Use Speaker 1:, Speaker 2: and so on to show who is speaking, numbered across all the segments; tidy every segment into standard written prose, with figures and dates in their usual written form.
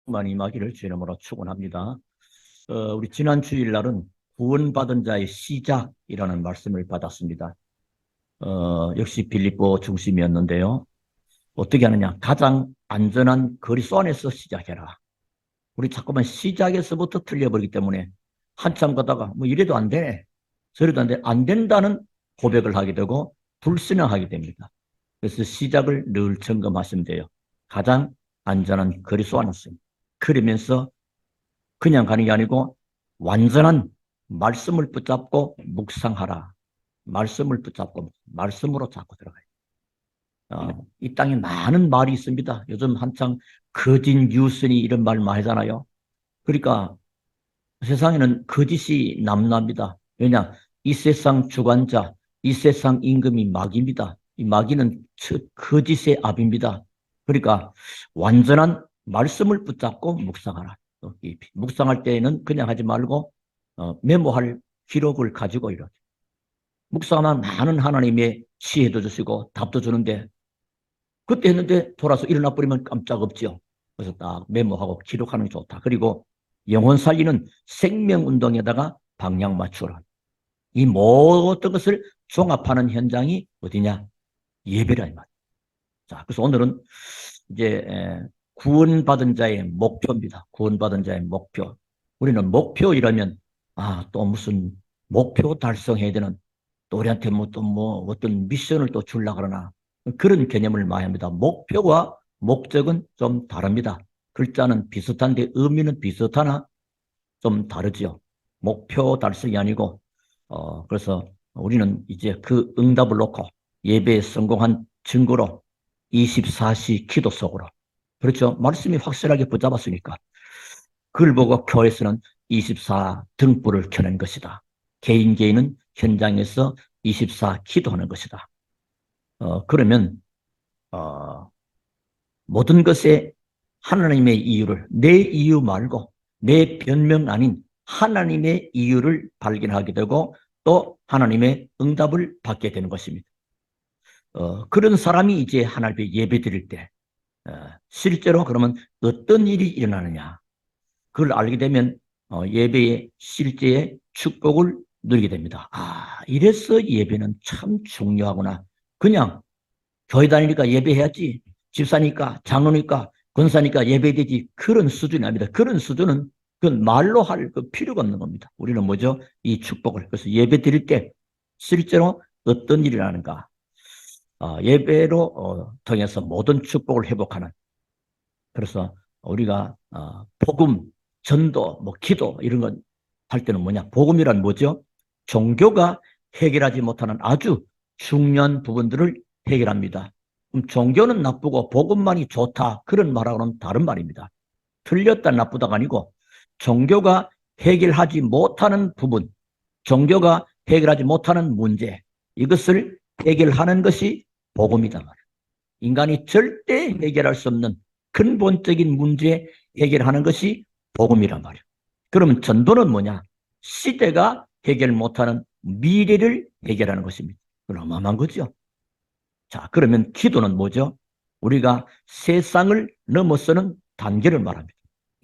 Speaker 1: 많이 임하기를 주의 이름으로 축원합니다. 우리 지난 주일날은 구원받은 자의 시작이라는 말씀을 받았습니다. 역시 빌립보 중심이었는데요. 어떻게 하느냐? 가장 안전한 거리수 안에서 시작해라. 우리 자꾸만 시작에서부터 틀려버리기 때문에 한참 가다가 뭐 이래도 안 되네, 저래도 안 돼, 안 된다는 고백을 하게 되고 불신앙하게 됩니다. 그래서 시작을 늘 점검하시면 돼요. 가장 안전한 거리수 안에서. 그러면서 그냥 가는 게 아니고 완전한 말씀을 붙잡고 묵상하라. 말씀을 붙잡고 말씀으로 잡고 들어가요. 이 땅에 많은 말이 있습니다. 요즘 한창 거짓 뉴스니 이런 말 많이 하잖아요. 그러니까 세상에는 거짓이 남납니다. 왜냐? 이 세상 주관자, 이 세상 임금이 마귀입니다. 이 마귀는 거짓의 압입니다. 그러니까 완전한 말씀을 붙잡고 묵상하라. 이 묵상할 때에는 그냥 하지 말고 메모할 기록을 가지고 이렇게 묵상하면 많은 하나님의 지혜도 주시고 답도 주는데 그때 했는데 돌아서 일어나 버리면 깜짝 없죠. 그래서 딱 메모하고 기록하는 게 좋다. 그리고 영혼 살리는 생명운동에다가 방향 맞추라. 이 모든 것을 종합하는 현장이 어디냐? 예배라 이 말이야. 자, 그래서 오늘은 이제 구원받은 자의 목표입니다. 구원받은 자의 목표. 우리는 목표 이러면 또 무슨 목표 달성해야 되는, 또 우리한테 뭐 어떤 미션을 또 주려고 그러나 그런 개념을 말합니다. 목표와 목적은 좀 다릅니다. 글자는 비슷한데 의미는 비슷하나 좀 다르죠. 목표 달성이 아니고 그래서 우리는 이제 그 응답을 놓고 예배에 성공한 증거로 24시 기도 속으로, 그렇죠. 말씀이 확실하게 붙잡았으니까 그걸 보고 교회에서는 24 등불을 켜는 것이다. 개인은 현장에서 24 기도하는 것이다. 그러면 모든 것에 하나님의 이유를, 내 이유 말고 내 변명 아닌 하나님의 이유를 발견하게 되고 또 하나님의 응답을 받게 되는 것입니다. 그런 사람이 이제 하나님의 예배 드릴 때 실제로 그러면 어떤 일이 일어나느냐, 그걸 알게 되면 예배의 실제의 축복을 누리게 됩니다. 이래서 예배는 참 중요하구나. 그냥 교회 다니니까 예배해야지, 집사니까 장로니까 권사니까 예배되지, 그런 수준이 아닙니다. 그런 수준은 그건 말로 할 그 필요가 없는 겁니다. 우리는 뭐죠? 이 축복을. 그래서 예배 드릴 때 실제로 어떤 일이 일어나는가, 예배로 통해서 모든 축복을 회복하는, 그래서 우리가 복음, 전도, 뭐 기도 이런 건 할 때는 뭐냐? 복음이란 뭐죠? 종교가 해결하지 못하는 아주 중요한 부분들을 해결합니다. 그럼 종교는 나쁘고 복음만이 좋다, 그런 말하고는 다른 말입니다. 틀렸다 나쁘다가 아니고 종교가 해결하지 못하는 부분, 종교가 해결하지 못하는 문제, 이것을 해결하는 것이 복음이다 말이에요. 인간이 절대 해결할 수 없는 근본적인 문제 해결하는 것이 복음이란 말이에요. 그러면 전도는 뭐냐? 시대가 해결 못하는 미래를 해결하는 것입니다. 그건 어마어마한 거죠. 자, 그러면 기도는 뭐죠? 우리가 세상을 넘어서는 단계를 말합니다.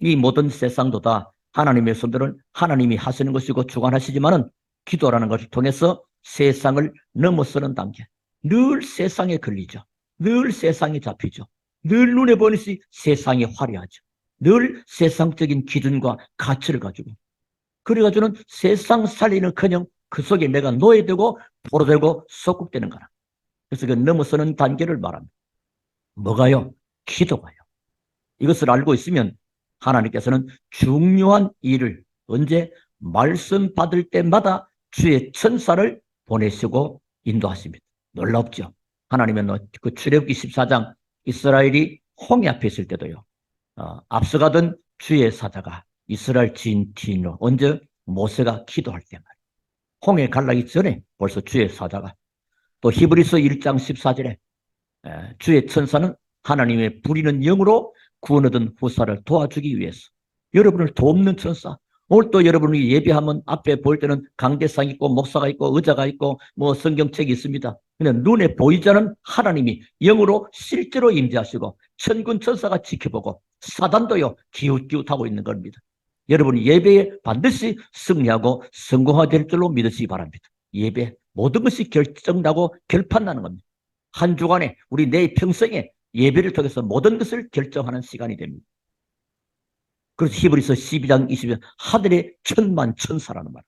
Speaker 1: 이 모든 세상도 다 하나님의 손들은 하나님이 하시는 것이고 주관하시지만은 기도라는 것을 통해서 세상을 넘어서는 단계. 늘 세상에 걸리죠. 늘 세상에 잡히죠. 늘 눈에 보이는 세상이 화려하죠. 늘 세상적인 기준과 가치를 가지고. 그래가지고는 세상 살리는커녕 그 속에 내가 노예되고 포로되고 속국되는 거라. 그래서 그 넘어서는 단계를 말합니다. 뭐가요? 기도가요. 이것을 알고 있으면 하나님께서는 중요한 일을 언제 말씀 받을 때마다 주의 천사를 보내시고 인도하십니다. 놀랍죠? 하나님은 그 출애굽기 14장 이스라엘이 홍해 앞에 있을 때도요, 앞서가던 주의 사자가 이스라엘 뒤로 언제 모세가 기도할 때 말이에요. 홍해 갈라기 전에 벌써 주의 사자가, 또 히브리서 1장 14절에 주의 천사는 하나님의 부리는 영으로 구원 얻은 후사를 도와주기 위해서, 여러분을 돕는 천사, 오늘 또 여러분이 예배하면 앞에 볼 때는 강대상 있고 목사가 있고 의자가 있고 뭐 성경책이 있습니다. 근데 눈에 보이지 않는 하나님이 영으로 실제로 임재하시고 천군 천사가 지켜보고 사단도요 기웃기웃하고 있는 겁니다. 여러분이 예배에 반드시 승리하고 성공하게 될 줄로 믿으시기 바랍니다. 예배 모든 것이 결정나고 결판나는 겁니다. 한 주간에 우리 내 평생에 예배를 통해서 모든 것을 결정하는 시간이 됩니다. 그래서 히브리서 12장 20절 하늘의 천만 천사라는 말.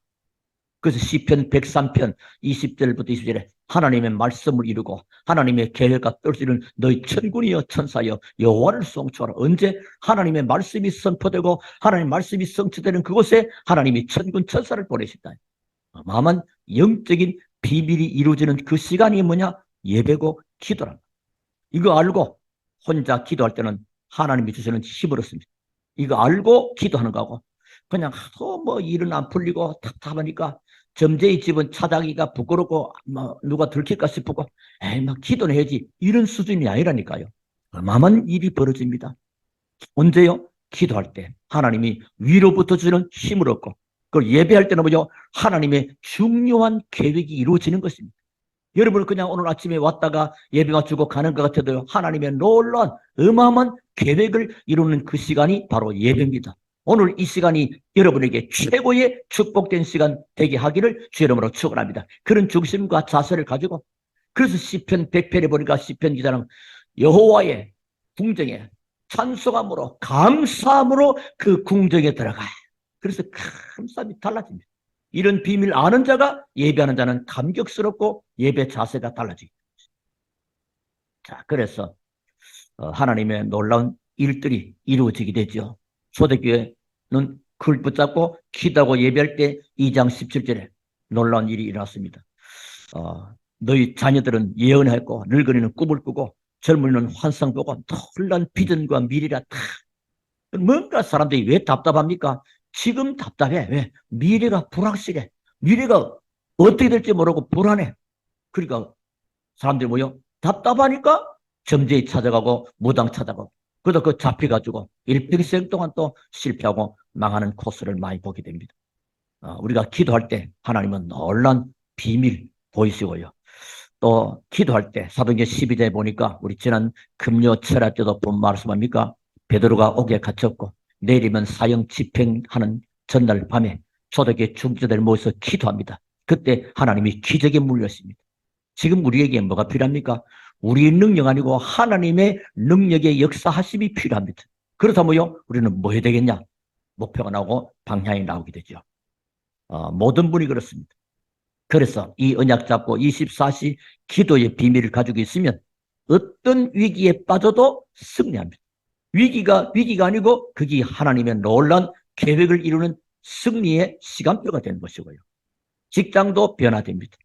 Speaker 1: 그래서 시편 103편 20절부터 20절에 하나님의 말씀을 이루고 하나님의 계획과 뜻을 이루는 너희 천군이여 천사여 여호와를 송축하라. 언제 하나님의 말씀이 선포되고 하나님의 말씀이 성취되는 그곳에 하나님이 천군 천사를 보내신다. 어마어마한 영적인 비밀이 이루어지는 그 시간이 뭐냐? 예배고 기도랍니다. 이거 알고 혼자 기도할 때는 하나님이 주시는 힘을 얻습니다. 이거 알고 기도하는 거고 그냥 하도 뭐 일은 안 풀리고 답답하니까 점쟁이 집은 차다기가 부끄럽고 뭐 누가 들킬까 싶고 에이 막 기도는 해야지 이런 수준이 아니라니까요. 어마어마한 일이 벌어집니다. 언제요? 기도할 때 하나님이 위로부터 주는 힘을 얻고 그걸 예배할 때는 뭐죠? 하나님의 중요한 계획이 이루어지는 것입니다. 여러분 그냥 오늘 아침에 왔다가 예배 마치고 가는 것 같아도 하나님의 놀라운 어마어마한 계획을 이루는 그 시간이 바로 예배입니다. 오늘 이 시간이 여러분에게 최고의 축복된 시간 되게 하기를 주 이름으로 축원합니다. 그런 중심과 자세를 가지고 그래서 시편 100편에 보니까 시편 기자는 여호와의 궁정에 찬송함으로 감사함으로 그 궁정에 들어가. 그래서 감사함이 달라집니다. 이런 비밀 아는 자가 예배하는 자는 감격스럽고 예배 자세가 달라지죠. 자, 그래서 하나님의 놀라운 일들이 이루어지게 되죠. 초대교회는 그걸 붙잡고 기도하고 예배할 때 2장 17절에 놀라운 일이 일어났습니다. 너희 자녀들은 예언했고 늙은이는 꿈을 꾸고 젊은이는 환상 보고 놀라운 비전과 미래라 다. 뭔가 사람들이 왜 답답합니까? 지금 답답해. 왜? 미래가 불확실해. 미래가 어떻게 될지 모르고 불안해. 그러니까 사람들이 뭐요? 답답하니까 점쟁이 찾아가고 무당 찾아가고 그러다 그 잡혀가지고 일평생 동안 또 실패하고 망하는 코스를 많이 보게 됩니다. 우리가 기도할 때 하나님은 놀라운 비밀 보이시고요. 또 기도할 때 사도행전 12장에 보니까 우리 지난 금요 철야 때도 본 말씀합니까? 베드로가 옥에 갇혔고 내일이면 사형 집행하는 전날 밤에 초대교회 중지자들 모여서 기도합니다. 그때 하나님이 기적에 물렸습니다. 지금 우리에게 뭐가 필요합니까? 우리의 능력 아니고 하나님의 능력의 역사하심이 필요합니다. 그렇다면요 우리는 뭐 해야 되겠냐? 목표가 나오고 방향이 나오게 되죠. 모든 분이 그렇습니다. 그래서 이 언약 잡고 24시 기도의 비밀을 가지고 있으면 어떤 위기에 빠져도 승리합니다. 위기가 아니고 그게 하나님의 놀라운 계획을 이루는 승리의 시간표가 되는 것이고요. 직장도 변화됩니다.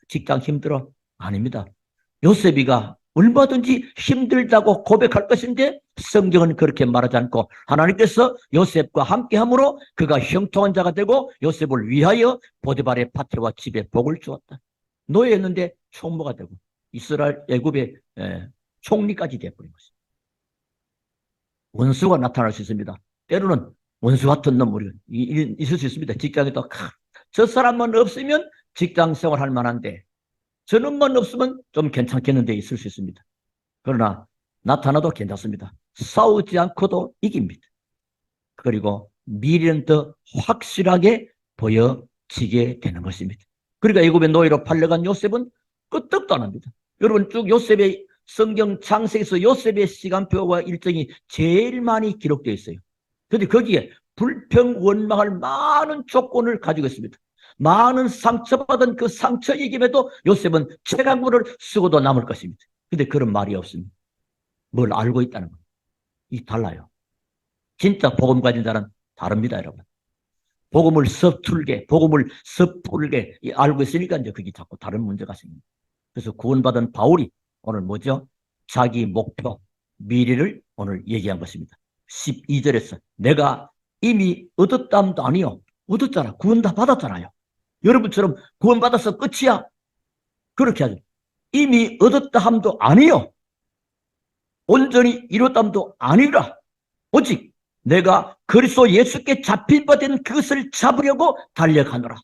Speaker 1: 직장 힘들어? 아닙니다. 요셉이가 얼마든지 힘들다고 고백할 것인데 성경은 그렇게 말하지 않고 하나님께서 요셉과 함께함으로 그가 형통한 자가 되고 요셉을 위하여 보디발의 밭에와 집에 복을 주었다. 노예였는데 총무가 되고 이스라엘 애굽의 총리까지 되어버린 것입니다. 원수가 나타날 수 있습니다. 때로는 원수 같은 놈이 있을 수 있습니다. 직장에도 저 사람만 없으면 직장 생활할 만한데 저놈만 없으면 좀 괜찮겠는데 있을 수 있습니다. 그러나 나타나도 괜찮습니다. 싸우지 않고도 이깁니다. 그리고 미래는 더 확실하게 보여지게 되는 것입니다. 그러니까 애굽의 노예로 팔려간 요셉은 끄떡도 안 합니다. 여러분 쭉 요셉의 성경 창세기에서 요셉의 시간표와 일정이 제일 많이 기록되어 있어요. 그런데 거기에 불평 원망할 많은 조건을 가지고 있습니다. 많은 상처받은 그 상처 이김에도 요셉은 채강물을 쓰고도 남을 것입니다. 근데 그런 말이 없습니다. 뭘 알고 있다는 겁니다. 이 달라요. 진짜 복음 가진 자는 다릅니다, 여러분. 복음을 섣불게 알고 있으니까 이제 그게 자꾸 다른 문제가 생깁니다. 그래서 구원받은 바울이 오늘 뭐죠? 자기 목표, 미래를 오늘 얘기한 것입니다. 12절에서 내가 이미 얻었담도 아니요. 얻었잖아. 구원 다 받았잖아요. 여러분처럼 구원받아서 끝이야. 그렇게 하죠. 이미 얻었다 함도 아니요. 온전히 이뤘담도 아니라 오직 내가 그리스도 예수께 잡힌 바 된 그것을 잡으려고 달려가노라.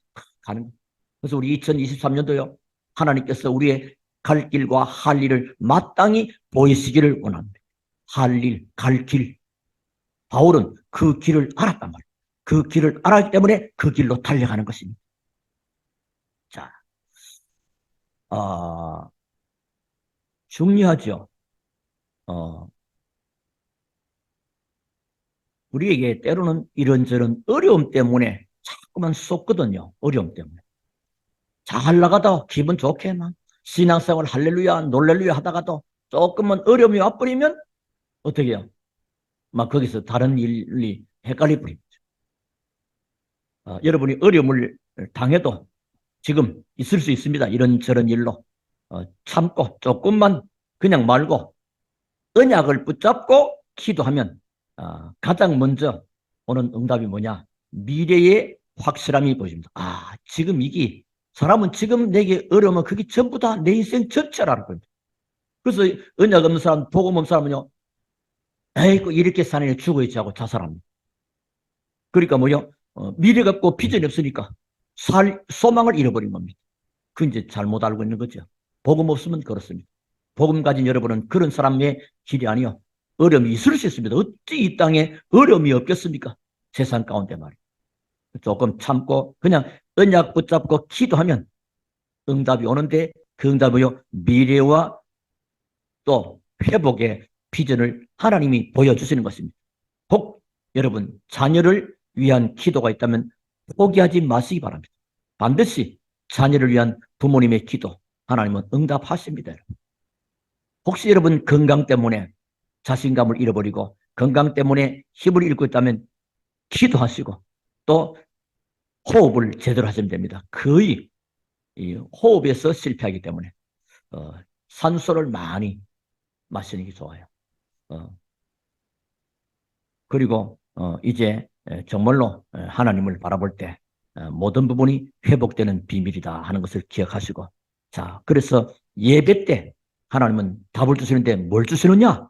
Speaker 1: 그래서 우리 2023년도요. 하나님께서 우리의 갈 길과 할 일을 마땅히 보이시기를 원합니다. 할 일, 갈 길. 바울은 그 길을 알았단 말이에요. 그 길을 알았기 때문에 그 길로 달려가는 것입니다. 자, 중요하죠. 우리에게 때로는 이런저런 어려움 때문에 자꾸만 쏟거든요. 어려움 때문에. 잘 나가다 기분 좋게 막 신앙생활 할렐루야 놀렐루야 하다가도 조금만 어려움이 와버리면 어떻게 해요? 막 거기서 다른 일이 헷갈려 버립니다. 여러분이 어려움을 당해도 지금 있을 수 있습니다. 이런저런 일로 참고 조금만 그냥 말고 언약을 붙잡고 기도하면 가장 먼저 오는 응답이 뭐냐? 미래의 확실함이 보입니다. 지금 이게 사람은 지금 내게 어려우면 그게 전부 다 내 인생 전체라는 겁니다. 그래서 언약 없는 사람, 복음 없는 사람은요, 에이구 이렇게 사는 죽어야지 하고 자살합니다. 그러니까 뭐요? 미래가 없고 비전이 없으니까 소망을 잃어버린 겁니다. 그 이제 잘못 알고 있는 거죠. 복음 없으면 그렇습니다. 복음 가진 여러분은 그런 사람의 길이 아니요. 어려움이 있을 수 있습니다. 어찌 이 땅에 어려움이 없겠습니까? 세상 가운데 말이에요. 조금 참고 그냥 언약 붙잡고 기도하면 응답이 오는데 그 응답은요. 미래와 또 회복의 비전을 하나님이 보여주시는 것입니다. 혹 여러분 자녀를 위한 기도가 있다면 포기하지 마시기 바랍니다. 반드시 자녀를 위한 부모님의 기도 하나님은 응답하십니다. 혹시 여러분 건강 때문에 자신감을 잃어버리고 건강 때문에 힘을 잃고 있다면 기도하시고 또 호흡을 제대로 하시면 됩니다. 거의 이 호흡에서 실패하기 때문에 산소를 많이 마시는 게 좋아요. 그리고 이제 정말로 하나님을 바라볼 때 모든 부분이 회복되는 비밀이다 하는 것을 기억하시고 자 그래서 예배 때 하나님은 답을 주시는데 뭘 주시느냐?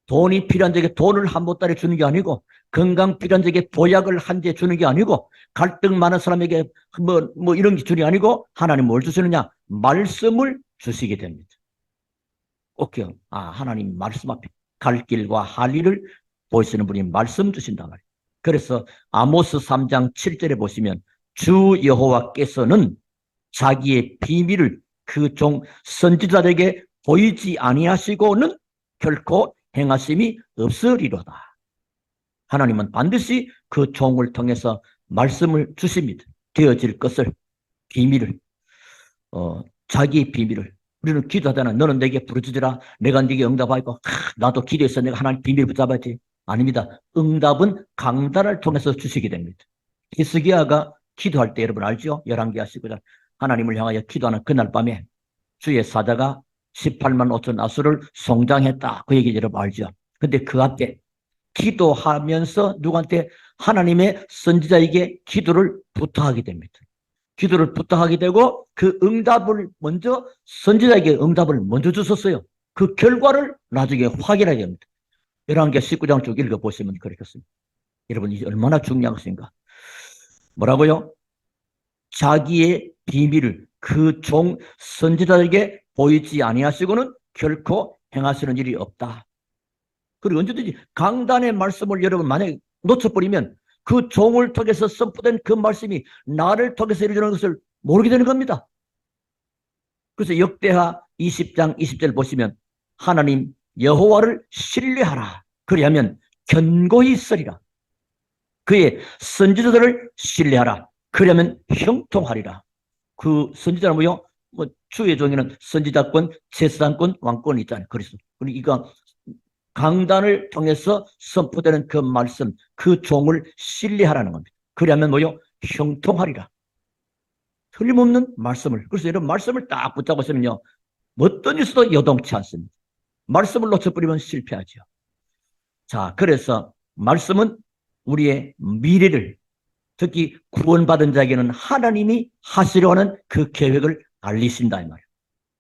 Speaker 1: 돈이 필요한 자에게 돈을 한 보따리 주는 게 아니고 건강 필요한 자에게 보약을 한 재 주는 게 아니고 갈등 많은 사람에게 뭐 이런 게 주는 게 아니고 하나님 뭘 주시느냐? 말씀을 주시게 됩니다. 오케이. 하나님 말씀 앞에 갈 길과 할 일을 보이시는 분이 말씀 주신단 말이에요. 그래서 아모스 3장 7절에 보시면 주 여호와께서는 자기의 비밀을 그 종 선지자들에게 보이지 아니하시고는 결코 행하심이 없으리로다. 하나님은 반드시 그 종을 통해서 말씀을 주십니다. 되어질 것을 비밀을 자기의 비밀을 우리는 기도하잖아. 너는 내게 부르짖으라. 내가 네게 응답하고 나도 기도해서 내가 하나님 비밀 붙잡아야지. 아닙니다. 응답은 강단을 통해서 주시게 됩니다. 히스기야가 기도할 때 여러분 알죠? 11개 하시고 하나님을 향하여 기도하는 그날 밤에 주의 사자가 18만 5천 아수를 송장했다. 그 얘기 여러분 알죠? 근데 그 앞에 기도하면서 누구한테 하나님의 선지자에게 기도를 부탁하게 됩니다. 기도를 부탁하게 되고 그 응답을 먼저 선지자에게 응답을 먼저 주셨어요. 그 결과를 나중에 확인하게 됩니다. 11개 19장 쭉 읽어보시면 그렇겠습니다. 여러분 이게 얼마나 중요한 것인가. 뭐라고요? 자기의 비밀을 그 종 선지자에게 보이지 아니하시고는 결코 행하시는 일이 없다. 그리고 언제든지 강단의 말씀을 여러분 만약에 놓쳐버리면 그 종을 통해서 선포된 그 말씀이 나를 통해서 이루어지는 것을 모르게 되는 겁니다. 그래서 역대하 20장 20절 보시면 하나님 여호와를 신뢰하라. 그리하면 견고히 있으리라. 그의 선지자들을 신뢰하라. 그러면 형통하리라. 그 선지자는 뭐요? 주의 종에는 선지자권, 제사장권, 왕권이 있잖아요. 그래서 그러니까 강단을 통해서 선포되는 그 말씀, 그 종을 신뢰하라는 겁니다. 그러면 뭐요? 형통하리라. 틀림없는 말씀을. 그래서 이런 말씀을 딱 붙잡고 있으면요. 어떤 일서도 여동치 않습니다. 말씀을 놓쳐버리면 실패하죠. 자, 그래서 말씀은 우리의 미래를 특히 구원받은 자에게는 하나님이 하시려 하는 그 계획을 알리신다 이 말이에요.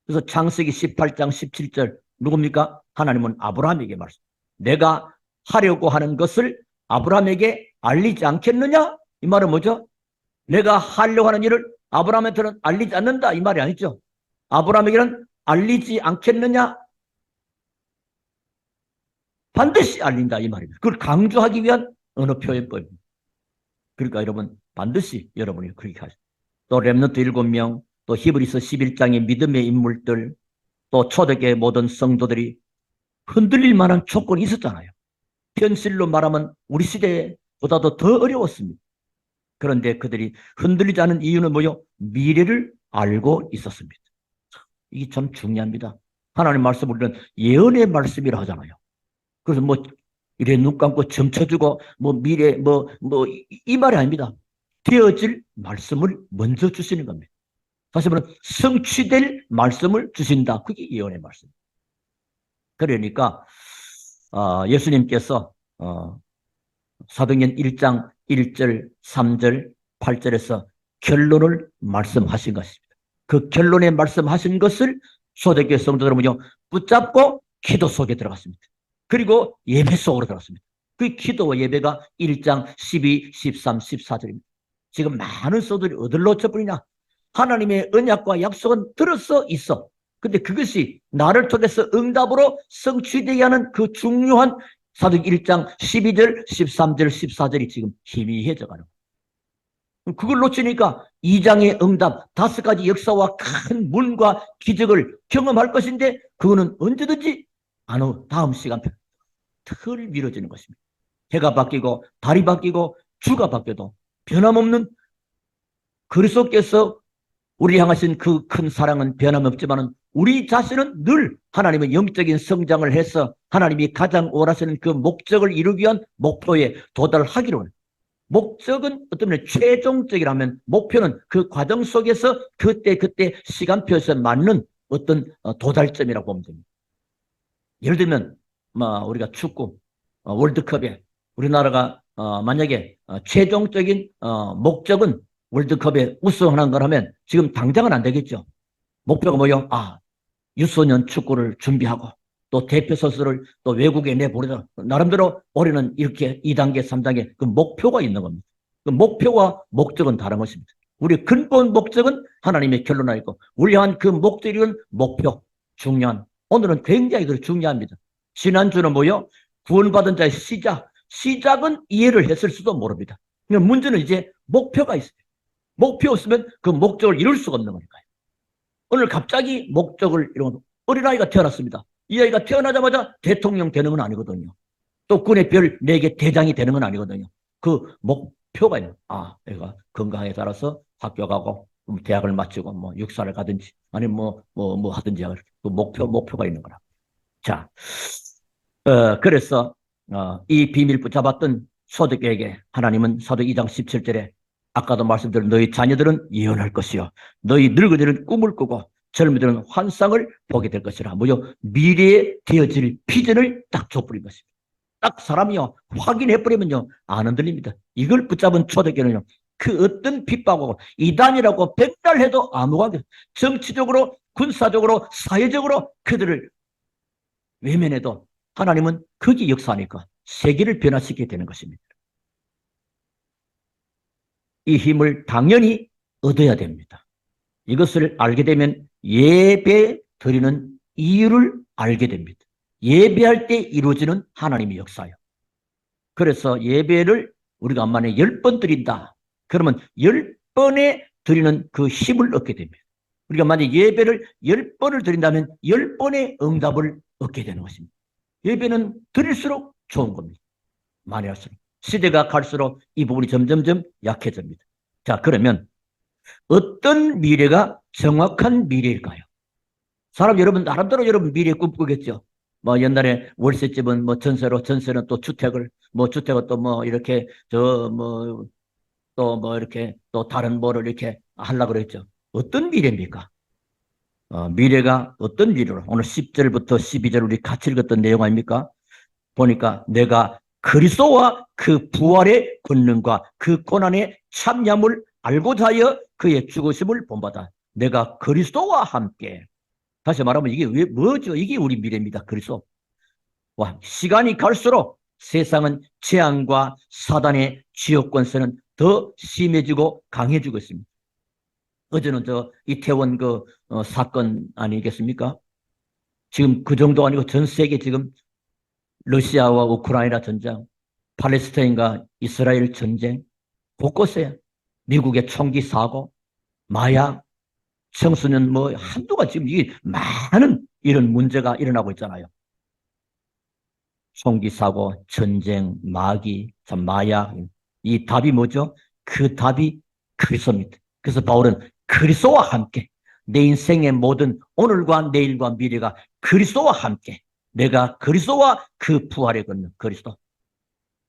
Speaker 1: 그래서 창세기 18장 17절 누굽니까? 하나님은 아브라함에게 말씀. 내가 하려고 하는 것을 아브라함에게 알리지 않겠느냐? 이 말은 뭐죠? 내가 하려고 하는 일을 아브라함한테는 알리지 않는다, 이 말이 아니죠. 아브라함에게는 알리지 않겠느냐? 반드시 알린다, 이 말입니다. 그걸 강조하기 위한 언어 표현법입니다. 그러니까 여러분 반드시 여러분이 그렇게 하십시오. 또 렘넌트 7명, 또 히브리서 11장의 믿음의 인물들, 또 초대교회 모든 성도들이 흔들릴 만한 조건이 있었잖아요. 현실로 말하면 우리 시대보다도 더 어려웠습니다. 그런데 그들이 흔들리지 않은 이유는 뭐요? 미래를 알고 있었습니다. 이게 참 중요합니다. 하나님 말씀 우리는 예언의 말씀이라 하잖아요. 그래서 뭐 이래 눈 감고 점쳐주고 뭐 미래 이 말이 아닙니다. 되어질 말씀을 먼저 주시는 겁니다. 다시 말하면 성취될 말씀을 주신다. 그게 예언의 말씀. 그러니까 예수님께서 사도행전 1장 1절, 3절, 8절에서 결론을 말씀하신 것입니다. 그 결론에 말씀하신 것을 초대교회 성도들은 붙잡고 기도 속에 들어갔습니다. 그리고 예배 속으로 들어갔습니다. 그 기도와 예배가 1장 12, 13, 14절입니다. 지금 많은 성도들이 어디를 놓쳐버리냐? 하나님의 언약과 약속은 들어서 있어. 근데 그것이 나를 통해서 응답으로 성취되어야 하는 그 중요한 사도행 1장 12절, 13절, 14절이 지금 희미해져 가는 거예요. 그걸 놓치니까 2장의 응답, 5가지 역사와 큰 문과 기적을 경험할 것인데 그거는 언제든지 다음 시간표 털 미뤄지는 것입니다. 해가 바뀌고 달이 바뀌고 주가 바뀌어도 변함없는 그리스도께서 우리 향하신 그 큰 사랑은 변함없지만 우리 자신은 늘 하나님의 영적인 성장을 해서 하나님이 가장 원하시는 그 목적을 이루기 위한 목표에 도달하기로 합니다. 목적은 어떤 면에 최종적이라면 목표는 그 과정 속에서 그때 시간표에서 맞는 어떤 도달점이라고 보면 됩니다. 예를 들면 우리가 축구 월드컵에 우리나라가 만약에 최종적인 목적은 월드컵에 우승하는 거라면 지금 당장은 안 되겠죠. 목표가 뭐요? 유소년 축구를 준비하고 또 대표 선수를 또 외국에 내보내자. 나름대로 올해는 이렇게 2단계, 3단계 그 목표가 있는 겁니다. 그 목표와 목적은 다른 것입니다. 우리 근본 목적은 하나님의 결론이 있고 우리 향한 그 목적은 목표, 중요한. 오늘은 굉장히 중요합니다. 지난주는 뭐요? 구원받은 자의 시작은 이해를 했을 수도 모릅니다. 그러니까 문제는 이제 목표가 있어요. 목표 없으면 그 목적을 이룰 수가 없는 거니까요. 오늘 갑자기 목적을 이루는 어린아이가 태어났습니다. 이 아이가 태어나자마자 대통령 되는 건 아니거든요. 또 군의 별 4개 대장이 되는 건 아니거든요. 그 목표가 있는 애가 건강에 따라서 학교 가고 대학을 마치고 뭐 육사를 가든지 아니면 뭐 하든지 그 목표가 있는 거라. 자, 그래서 이 비밀 붙잡았던 소득에게 하나님은 사도 2장 17절에 아까도 말씀드린 너희 자녀들은 예언할 것이요 너희 늙은이들은 꿈을 꾸고 젊은이들은 환상을 보게 될 것이라. 미래에 되어질 비전을 딱 줘버린 것입니다. 딱 사람이요 확인해버리면요 안 흔들립니다. 이걸 붙잡은 초대교회는요 그 어떤 핍박하고 이단이라고 백날 해도 아무 관계 정치적으로 군사적으로 사회적으로 그들을 외면해도 하나님은 거기 역사하니까 세계를 변화시키게 되는 것입니다. 이 힘을 당연히 얻어야 됩니다. 이것을 알게 되면 예배 드리는 이유를 알게 됩니다. 예배할 때 이루어지는 하나님의 역사요. 그래서 예배를 우리가 만약에 10번 드린다. 그러면 10번에 드리는 그 힘을 얻게 됩니다. 우리가 만약에 예배를 10번을 드린다면 10번의 응답을 얻게 되는 것입니다. 예배는 드릴수록 좋은 겁니다. 많이 할수록. 시대가 갈수록 이 부분이 점점점 약해집니다. 자, 그러면 어떤 미래가 정확한 미래일까요? 사람 여러분 나름대로 여러분 미래 꿈꾸겠죠. 옛날에 월세집은 전세는 또 주택을 주택은 또 이렇게 이렇게 또 다른 뭐를 이렇게 하려고 그랬죠. 어떤 미래입니까? 미래가 어떤 미래로 오늘 10절부터 12절 우리 같이 읽었던 내용 아닙니까? 보니까 내가 그리스도와 그 부활의 권능과 그 고난의 참여함을 알고자 하여 그의 죽으심을 본받아 내가 그리스도와 함께. 다시 말하면 이게 뭐죠? 이게 우리 미래입니다. 그리스도. 시간이 갈수록 세상은 재앙과 사단의 지역 권세는 더 심해지고 강해지고 있습니다. 어제는 이태원 사건 아니겠습니까? 지금 그 정도 아니고 전 세계 지금 러시아와 우크라이나 전쟁, 팔레스타인과 이스라엘 전쟁, 곳곳에 미국의 총기 사고, 마약, 청소년 한두가 지금 이게 많은 이런 문제가 일어나고 있잖아요. 총기 사고, 전쟁, 마귀, 마약. 이 답이 뭐죠? 그 답이 그리스도입니다. 그래서 바울은 그리스도와 함께 내 인생의 모든 오늘과 내일과 미래가 그리스도와 함께 내가 그리스도와 그 부활에 걷는 그리스도.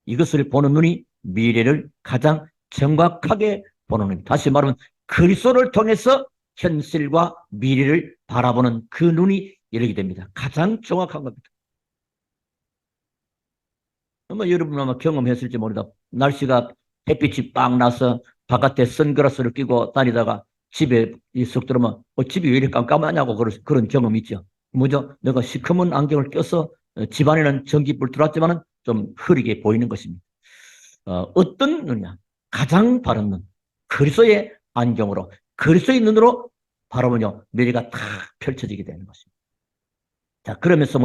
Speaker 1: 이것을 보는 눈이 미래를 가장 정확하게 보는 눈. 다시 말하면 그리스도를 통해서 현실과 미래를 바라보는 그 눈이 이르게 됩니다. 가장 정확한 겁니다. 여러분 아마 경험했을지 모르다. 날씨가 햇빛이 빵 나서 바깥에 선글라스를 끼고 다니다가 집에 쑥 들어오면 집이 왜 이렇게 깜깜하냐고 그런 경험이 있죠. 뭐죠? 내가 시커먼 안경을 껴서 집안에는 전기불 들어왔지만은 좀 흐리게 보이는 것입니다. 어떤 눈이냐? 가장 바른 눈. 그리스도의 안경으로, 그리스도의 눈으로 바라보며 미래가 다 펼쳐지게 되는 것입니다. 자, 그러면서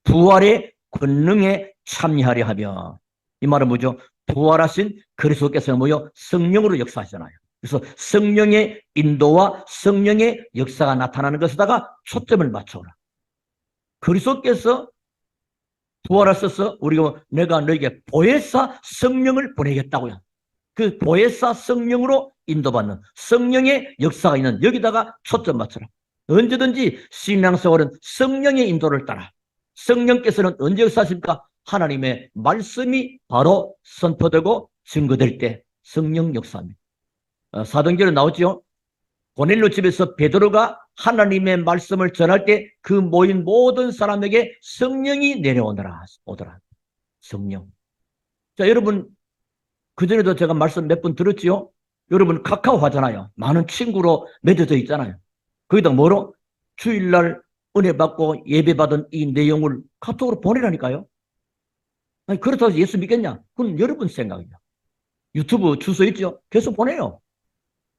Speaker 1: 부활의 권능에 참여하려 하며, 이 말은 뭐죠? 부활하신 그리스도께서는 성령으로 역사하시잖아요. 그래서 성령의 인도와 성령의 역사가 나타나는 것에다가 초점을 맞춰라. 그리스도께서 부활하셔서 내가 너에게 보혜사 성령을 보내겠다고요. 그 보혜사 성령으로 인도받는 성령의 역사가 있는 여기다가 초점 맞춰라. 언제든지 신앙생활은 성령의 인도를 따라. 성령께서는 언제 역사하십니까? 하나님의 말씀이 바로 선포되고 증거될 때 성령 역사입니다. 사도행전에 나오죠. 고넬료 집에서 베드로가 하나님의 말씀을 전할 때 그 모인 모든 사람에게 성령이 내려오더라. 성령. 자, 여러분 그전에도 제가 말씀 몇 번 들었지요. 여러분 카카오 하잖아요. 많은 친구로 맺어져 있잖아요. 거기다 뭐로? 주일날 은혜 받고 예배 받은 이 내용을 카톡으로 보내라니까요. 아니 그렇다고 예수 믿겠냐? 그건 여러분 생각이야. 유튜브 주소 있죠? 계속 보내요.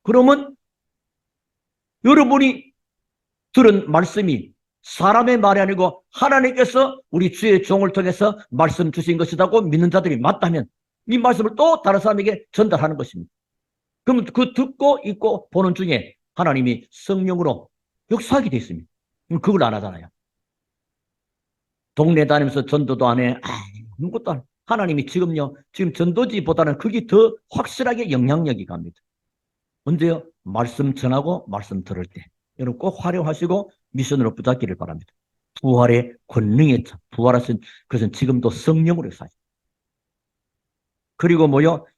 Speaker 1: 그러면 여러분이 들은 말씀이 사람의 말이 아니고 하나님께서 우리 주의 종을 통해서 말씀 주신 것이라고 믿는 자들이 맞다면 이 말씀을 또 다른 사람에게 전달하는 것입니다. 그러면 그 듣고 읽고 보는 중에 하나님이 성령으로 역사하게 되어 있습니다. 그걸 안 하잖아요. 동네 다니면서 전도도 안 해. 아무것도 안 해. 하나님이 지금 전도지보다는 그게 더 확실하게 영향력이 갑니다. 언제요? 말씀 전하고 말씀 들을 때. 여러분 꼭 활용하시고 미션으로 붙잡기를 바랍니다. 부활의 권능에 부활하신 그것은 지금도 성령으로 역사하십니다. 그리고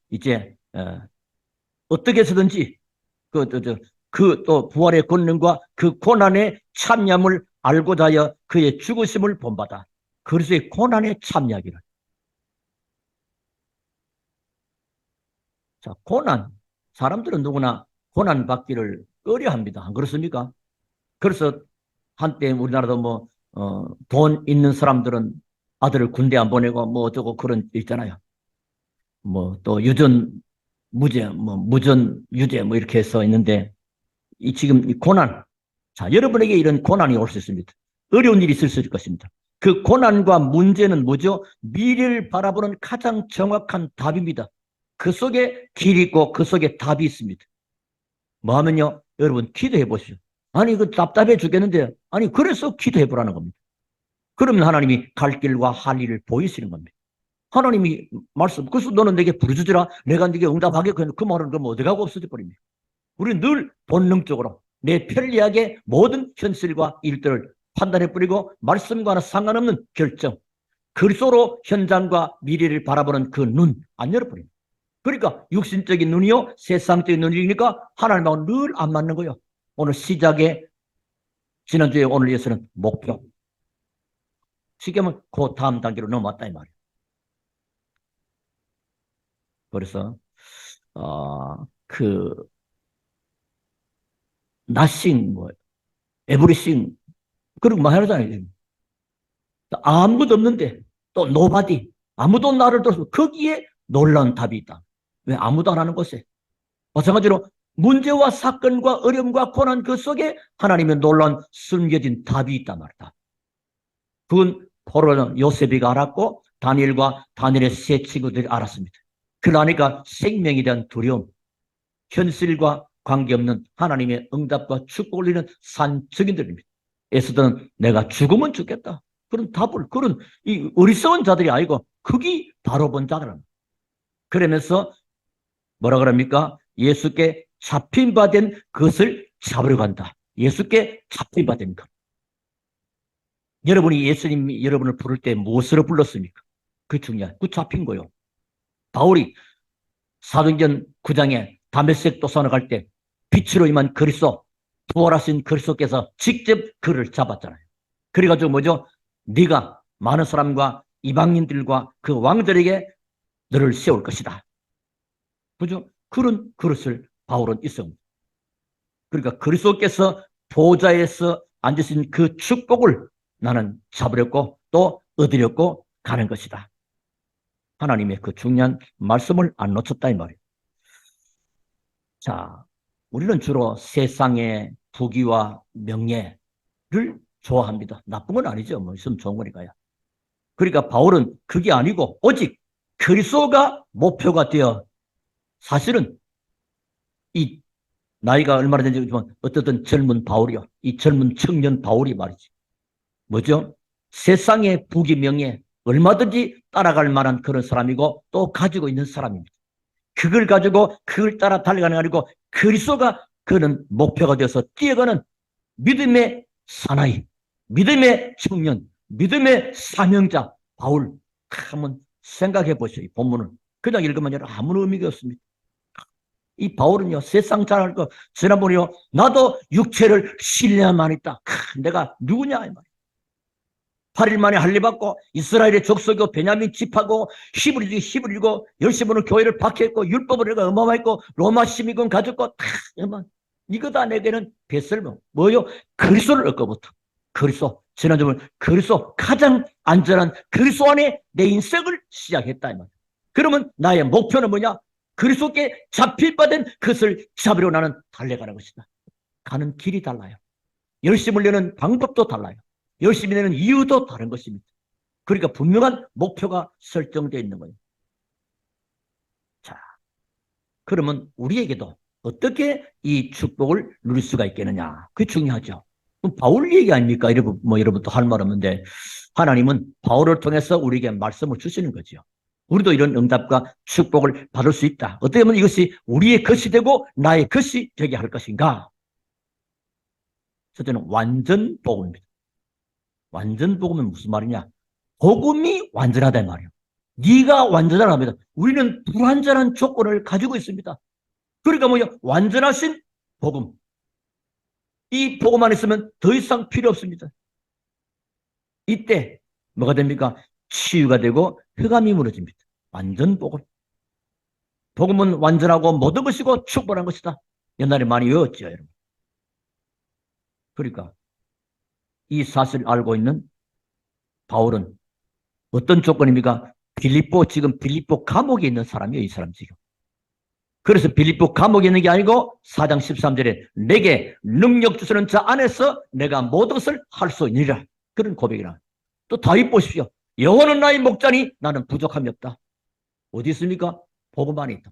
Speaker 1: 이제 어떻게 해서든지 또 부활의 권능과 그 고난의 참여함을 알고자 하여 그의 죽으심을 본받아 그리스도의 고난에 참여하기를. 자, 고난. 사람들은 누구나 고난 받기를 꺼려합니다. 안 그렇습니까? 그래서 한때 우리나라도 돈 있는 사람들은 아들을 군대 안 보내고 어쩌고 그런 있잖아요. 또 유전 무죄, 무전 유죄 이렇게 해서 있는데 지금 이 고난. 자, 여러분에게 이런 고난이 올 수 있습니다. 어려운 일이 있을 수 있을 것입니다. 그 고난과 문제는 뭐죠? 미래를 바라보는 가장 정확한 답입니다. 그 속에 길이 있고 그 속에 답이 있습니다. 뭐 하면요? 여러분 기도해 보시죠. 아니 답답해 죽겠는데 아니 그래서 기도해 보라는 겁니다. 그러면 하나님이 갈 길과 할 일을 보이시는 겁니다. 하나님이 말씀. 그래서 너는 내게 부르짖으라. 내가 네게 응답하게. 그 말은 그럼 어디 가고 없어져 버립니다. 우리는 늘 본능적으로 내 편리하게 모든 현실과 일들을 판단해 버리고 말씀과는 상관없는 결정. 그리스도로 현장과 미래를 바라보는 그 눈 안 열어버립니다. 그러니까 육신적인 눈이요 세상적인 눈이니까 하나님하고 늘 안 맞는 거예요. 오늘 시작에 지난주에 오늘 위해서는 목표. 쉽게 하면 그 다음 단계로 넘어왔다 이 말이에요. 그래서 nothing, everything 그리고 말하잖아요. 아무것도 없는데 또 nobody 아무도 나를 들어서 거기에 놀라운 답이 있다. 왜? 아무도 안 하는 곳에. 마찬가지로 문제와 사건과 어려움과 고난 그 속에 하나님의 놀라운 숨겨진 답이 있단 말이다. 그건 포로는 요셉이가 알았고 다니엘과 다니엘의 세 친구들이 알았습니다. 그러니까 생명에 대한 두려움, 현실과 관계없는 하나님의 응답과 축복을 이루는 산 증인들입니다. 에스더는 내가 죽으면 죽겠다. 그런 답을, 그런 이 어리석은 자들이 아니고 그게 바로 본 자들은. 그러면서 뭐라 그럽니까? 예수께 잡힌 바 된 그것을 잡으러 간다. 예수께 잡힌 바 된 것. 여러분이 예수님이 여러분을 부를 때 무엇으로 불렀습니까? 그 중요한, 그 잡힌 거요. 바울이 사도행전 9장에 다메섹 도산을 갈 때 빛으로 임한 그리스도, 부활하신 그리스도께서 직접 그를 잡았잖아요. 그래가지고 뭐죠? 네가 많은 사람과 이방인들과 그 왕들에게 너를 세울 것이다. 그죠? 그런 그릇을 바울은 있습니다. 그러니까 그리스도께서 보좌에서 앉으신 그 축복을 나는 잡으려고 또 얻으려고 가는 것이다. 하나님의 그 중요한 말씀을 안 놓쳤다 이 말이에요. 자, 우리는 주로 세상의 부귀와 명예를 좋아합니다. 나쁜 건 아니죠. 뭐 있으면 좋은 거니까요. 그러니까 바울은 그게 아니고 오직 그리스도가 목표가 되어 사실은 이 나이가 얼마나 된지 모르지만 어떻든 젊은 바울이요. 이 젊은 청년 바울이 말이지. 뭐죠? 세상의 부귀 명예 얼마든지 따라갈 만한 그런 사람이고 또 가지고 있는 사람입니다. 그걸 가지고 그걸 따라 달려가는 게 아니고 그리스도가 그는 목표가 되어서 뛰어가는 믿음의 사나이, 믿음의 청년, 믿음의 사명자 바울. 한번 생각해 보세요. 이 본문을 그냥 읽으면 아무 의미가 없습니다. 이 바울은요, 세상 잘 알고, 지난번에요, 나도 육체를 신뢰만 있다. 내가 누구냐, 이 말이야. 8일 만에 할례받고, 이스라엘의 족속이고, 베냐민 집하고, 히브리고, 열심으로 교회를 박해했고, 율법을 내가 어마어마했고, 로마 시민권 가졌고, 이거 다 내게는 뱃설모. 뭐요? 그리스도를 얻고부터. 그리스도. 지난주에 그리스도 가장 안전한 그리스도 안에 내 인생을 시작했다, 이 말이야. 그러면 나의 목표는 뭐냐? 그리스도께 잡힐 바 된 그것을 잡으려 나는 달려가는 것이다. 가는 길이 달라요. 열심을 내는 방법도 달라요. 열심히 내는 이유도 다른 것입니다. 그러니까 분명한 목표가 설정되어 있는 거예요. 자, 그러면 우리에게도 어떻게 이 축복을 누릴 수가 있겠느냐? 그게 중요하죠. 바울 얘기 아닙니까? 여러분 또 할 말 없는데 하나님은 바울을 통해서 우리에게 말씀을 주시는 거죠. 우리도 이런 응답과 축복을 받을 수 있다. 어떻게 보면 이것이 우리의 것이 되고 나의 것이 되게 할 것인가? 첫째는 완전 복음입니다. 완전 복음은 무슨 말이냐? 복음이 완전하다 이 말이에요. 네가 완전하답니다. 우리는 불완전한 조건을 가지고 있습니다. 그러니까 뭐냐? 완전하신 복음. 이 복음만 있으면 더 이상 필요 없습니다. 이때 뭐가 됩니까? 치유가 되고 흑암이 무너집니다. 완전 복음. 복음은 완전하고 모든 것이고 축복한 것이다. 옛날에 많이 외웠죠, 여러분. 그러니까 이 사실을 알고 있는 바울은 어떤 조건입니까? 지금 빌립보 감옥에 있는 사람이에요, 이 사람 지금. 그래서 빌립보 감옥에 있는 게 아니고 4장 13절에 내게 능력 주시는 자 안에서 내가 모든 것을 할 수 있느니라. 그런 고백이라. 또 다윗 보십시오. 여호와는 나의 목자니 나는 부족함이 없다. 어디 있습니까? 복음 안에 있다.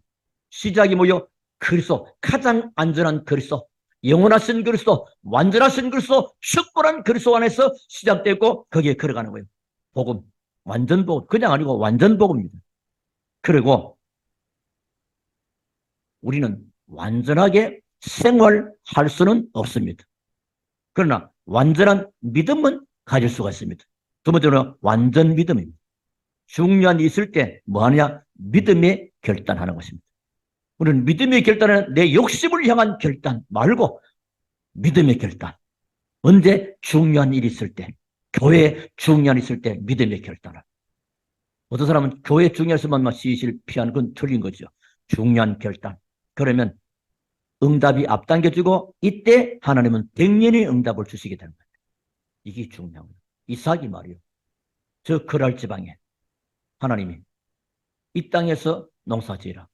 Speaker 1: 시작이 뭐요? 그리스도, 가장 안전한 그리스도, 영원하신 그리스도, 완전하신 그리스도, 축복한 그리스도 안에서 시작되고 거기에 걸어가는 거예요. 복음, 완전 복음, 그냥 아니고 완전 복음입니다. 그리고 우리는 완전하게 생활할 수는 없습니다. 그러나 완전한 믿음은 가질 수가 있습니다. 두 번째는 완전 믿음입니다. 중요한 일이 있을 때 뭐 하느냐? 믿음의 결단하는 것입니다. 우리는 믿음의 결단은 내 욕심을 향한 결단 말고 믿음의 결단. 언제? 중요한 일이 있을 때, 교회에 중요한 일이 있을 때 믿음의 결단을. 어떤 사람은 교회 중요한 일만 시실 피하는 건 틀린 거죠. 중요한 결단. 그러면 응답이 앞당겨지고 이때 하나님은 100년의 응답을 주시게 되는 거예요. 이게 중요한 거예요. 이삭이 말이요. 저 그랄 지방에 하나님이 이 땅에서 농사지으라.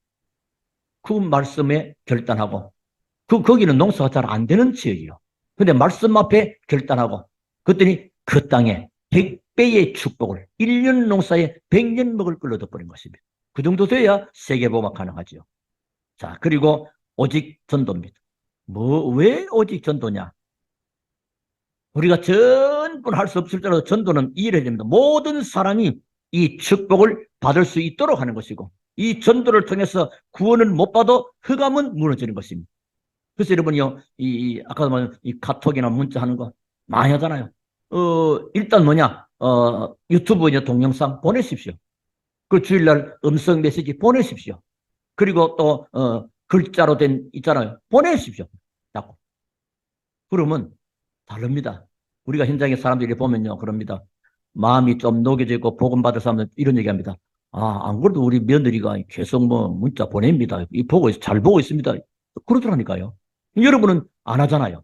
Speaker 1: 그 말씀에 결단하고, 거기는 농사가 잘 안 되는 지역이요. 근데 말씀 앞에 결단하고, 그랬더니 그 땅에 100배의 축복을 1년 농사에 100년 먹을 걸로 둬버린 것입니다. 그 정도 돼야 세계보고가 가능하죠. 자, 그리고 오직 전도입니다. 왜 오직 전도냐? 우리가 전부 할 수 없을 때라도 전도는 이해해야 됩니다. 모든 사람이 이 축복을 받을 수 있도록 하는 것이고, 이 전도를 통해서 구원을 못 받아도 흑암은 무너지는 것입니다. 그래서 여러분이요, 아까 말한 이 카톡이나 문자 하는 거 많이 하잖아요. 일단 뭐냐, 유튜브 이제 동영상 보내십시오. 그 주일날 음성 메시지 보내십시오. 그리고 또, 글자로 된 있잖아요. 보내십시오. 자꾸. 그러면 다릅니다. 우리가 현장에 사람들이 보면요, 그럽니다. 마음이 좀 녹여지고 복음받을 사람들 이런 얘기합니다. 안 그래도 우리 며느리가 계속 뭐 문자 보냅니다. 잘 보고 있습니다. 그러더라니까요. 여러분은 안 하잖아요.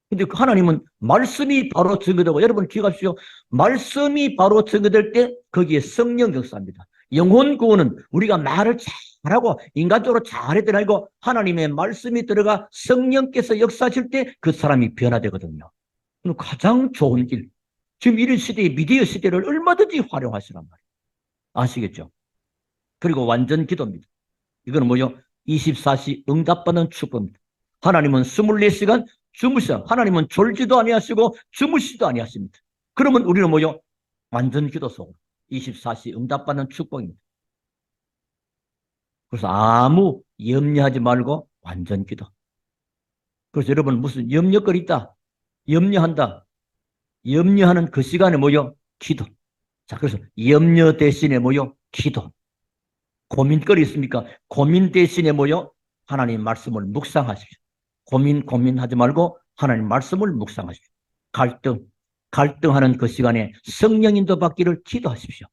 Speaker 1: 근데 하나님은 말씀이 바로 증거되고, 여러분 기억하십시오. 말씀이 바로 증거될 때 거기에 성령 역사입니다. 영혼 구원은 우리가 말을 잘하고 인간적으로 잘했더니 알고 하나님의 말씀이 들어가 성령께서 역사하실 때 그 사람이 변화되거든요. 가장 좋은 길. 지금 이런 시대의 미디어 시대를 얼마든지 활용하시란 말이에요. 아시겠죠? 그리고 완전 기도입니다. 이거는 뭐요? 24시 응답받는 축복입니다. 하나님은 24시간 주무셔. 하나님은 졸지도 아니하시고 주무시지도 아니하십니다. 그러면 우리는 뭐요? 완전 기도 속으로 24시 응답받는 축복입니다. 그래서 아무 염려하지 말고 완전 기도. 그래서 여러분 무슨 염려거리 있다? 염려한다. 염려하는 그 시간에 뭐요? 기도. 자, 그래서 염려 대신에 뭐요? 기도. 고민거리 있습니까? 고민 대신에 뭐요? 하나님 말씀을 묵상하십시오. 고민하지 말고 하나님 말씀을 묵상하십시오. 갈등하는 그 시간에 성령 인도 받기를 기도하십시오.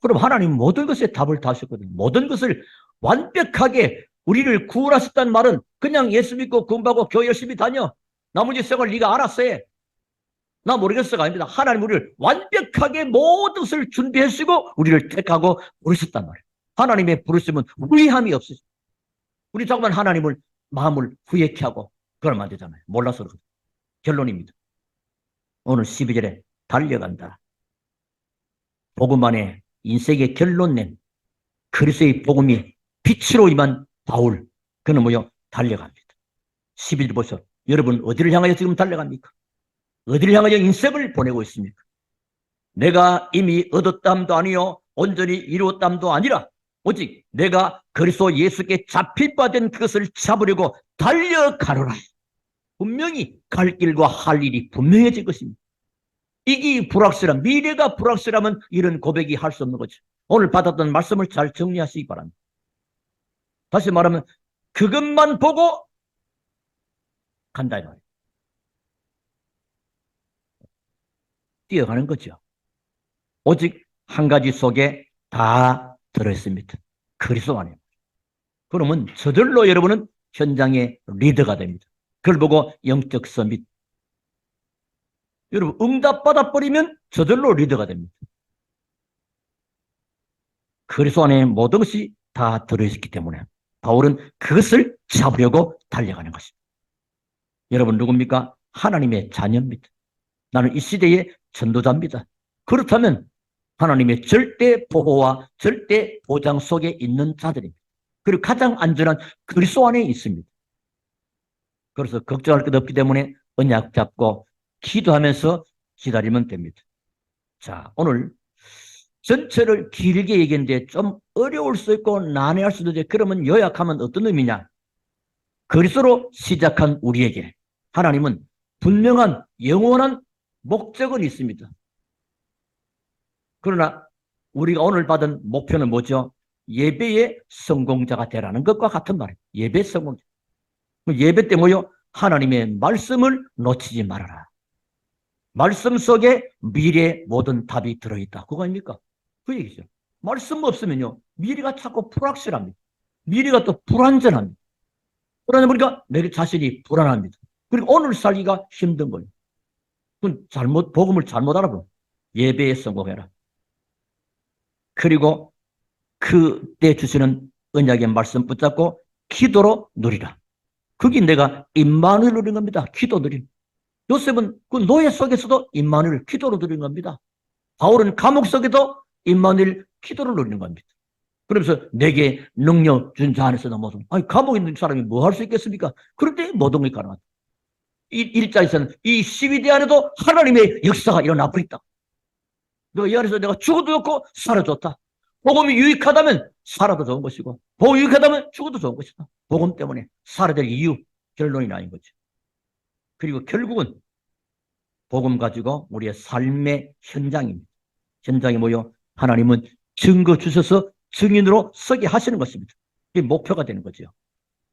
Speaker 1: 그럼 하나님 모든 것에 답을 다 하셨거든요. 모든 것을 완벽하게 우리를 구원하셨다는 말은 그냥 예수 믿고 구원받고 교회 열심히 다녀. 나머지 생활 네가 알아서 해. 나 모르겠어가 아닙니다. 하나님 우리를 완벽하게 모든 것을 준비하시고 우리를 택하고 부르셨단 말이에요. 하나님의 부르심은 후회함이 없으시죠. 우리 자꾸만 하나님을 마음을 후회케 하고 그러면 안 되잖아요. 몰라서 그렇거든요. 결론입니다. 오늘 12절에 달려간다. 복음 안에 인생의 결론 낸 그리스도의 복음이 빛으로 임한 바울. 그는 뭐요? 달려갑니다. 12절 보세요. 여러분 어디를 향하여 지금 달려갑니까? 어디를 향하여 인생을 보내고 있습니까? 내가 이미 얻었담도 아니요 온전히 이루었담도 아니라 오직 내가 그리스도 예수께 잡힐 바 된 그것을 잡으려고 달려가노라. 분명히 갈 길과 할 일이 분명해질 것입니다. 이게 불확실함, 미래가 불확실하면 이런 고백이 할 수 없는 거죠. 오늘 받았던 말씀을 잘 정리하시기 바랍니다. 다시 말하면 그것만 보고 간다 이 말이에요. 뛰어가는 거죠. 오직 한 가지 속에 다 들어있습니다. 그리스도 안에. 그러면 저절로 여러분은 현장의 리더가 됩니다. 그걸 보고 영적 서밋. 여러분 응답받아버리면 저절로 리더가 됩니다. 그리스도 안에 모든 것이 다 들어있기 때문에 바울은 그것을 잡으려고 달려가는 것입니다. 여러분 누굽니까? 하나님의 자녀입니다. 나는 이 시대의 전도자입니다. 그렇다면 하나님의 절대 보호와 절대 보장 속에 있는 자들입니다. 그리고 가장 안전한 그리스도 안에 있습니다. 그래서 걱정할 것 없기 때문에 언약 잡고 기도하면서 기다리면 됩니다. 자, 오늘 전체를 길게 얘기했는데 좀 어려울 수 있고 난해할 수도 있는데 그러면 요약하면 어떤 의미냐? 그리스도로 시작한 우리에게 하나님은 분명한 영원한 목적은 있습니다. 그러나 우리가 오늘 받은 목표는 뭐죠? 예배의 성공자가 되라는 것과 같은 말이에요. 예배 성공자. 예배 때 뭐요? 하나님의 말씀을 놓치지 말아라. 말씀 속에 미래의 모든 답이 들어있다. 그거 아닙니까? 그 얘기죠. 말씀 없으면요. 미래가 자꾸 불확실합니다. 미래가 또 불안전합니다. 그러다 보니까 내 자신이 불안합니다. 그리고 오늘 살기가 힘든 거예요. 그건 복음을 잘못 알아보면 예배에 성공해라. 그리고 그때 주시는 언약의 말씀 붙잡고 기도로 누리라. 그게 내가 임마누엘 누린 겁니다. 기도 누림. 요셉은 그 노예 속에서도 임마누엘 기도로 누린 겁니다. 바울은 감옥 속에도 임마누엘 기도를 누리는 겁니다. 그러면서 내게 능력 준 자 안에서 모든, 아니 감옥에 있는 사람이 뭐 할 수 있겠습니까? 그럴 때 모든 게 가능하다. 이 일자에서는 이 12대 안에도 하나님의 역사가 일어나 버렸다. 이 안에서 내가 죽어도 좋고 살아도 좋다. 복음이 유익하다면 살아도 좋은 것이고 복음이 유익하다면 죽어도 좋은 것이다. 복음 때문에 살아야 될 이유, 결론이 나인 거죠. 그리고 결국은 복음 가지고 우리의 삶의 현장입니다. 현장이 뭐요? 하나님은 증거 주셔서 증인으로 서게 하시는 것입니다. 이게 목표가 되는 거죠.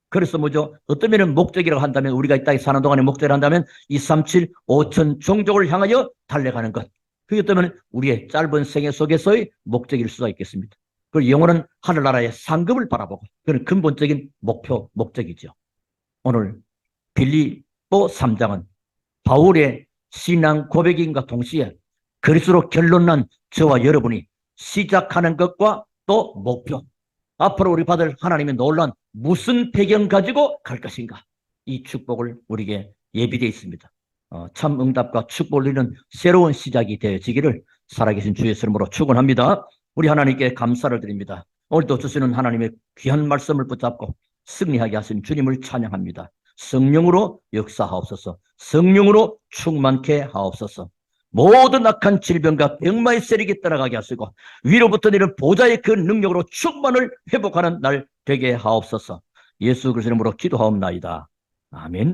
Speaker 1: 그래서 뭐죠? 어떤 면은 목적이라고 한다면, 우리가 이 땅에 사는 동안의 목적을 한다면 237, 5천 종족을 향하여 달려가는 것. 그게 어쩌면 우리의 짧은 생애 속에서의 목적일 수가 있겠습니다. 그리고 영혼은 하늘나라의 상급을 바라보고, 그런 근본적인 목표, 목적이죠. 오늘 빌립보 3장은 바울의 신앙 고백인과 동시에 그리스도로 결론난 저와 여러분이 시작하는 것과 또 목표, 앞으로 우리 받을 하나님의 놀란 무슨 배경 가지고 갈 것인가, 이 축복을 우리에게 예비되어 있습니다. 참 응답과 축복을 누리는 새로운 시작이 되어지기를 살아계신 주의 이름으로 축원합니다. 우리 하나님께 감사를 드립니다. 오늘도 주시는 하나님의 귀한 말씀을 붙잡고 승리하게 하신 주님을 찬양합니다. 성령으로 역사하옵소서. 성령으로 충만케 하옵소서. 모든 악한 질병과 병마의 세력이 떠나가게 하시고 위로부터 내리는 보좌의 그 능력으로 충만을 회복하는 날 되게 하옵소서. 예수 그리스도 이름으로 기도하옵나이다. 아멘.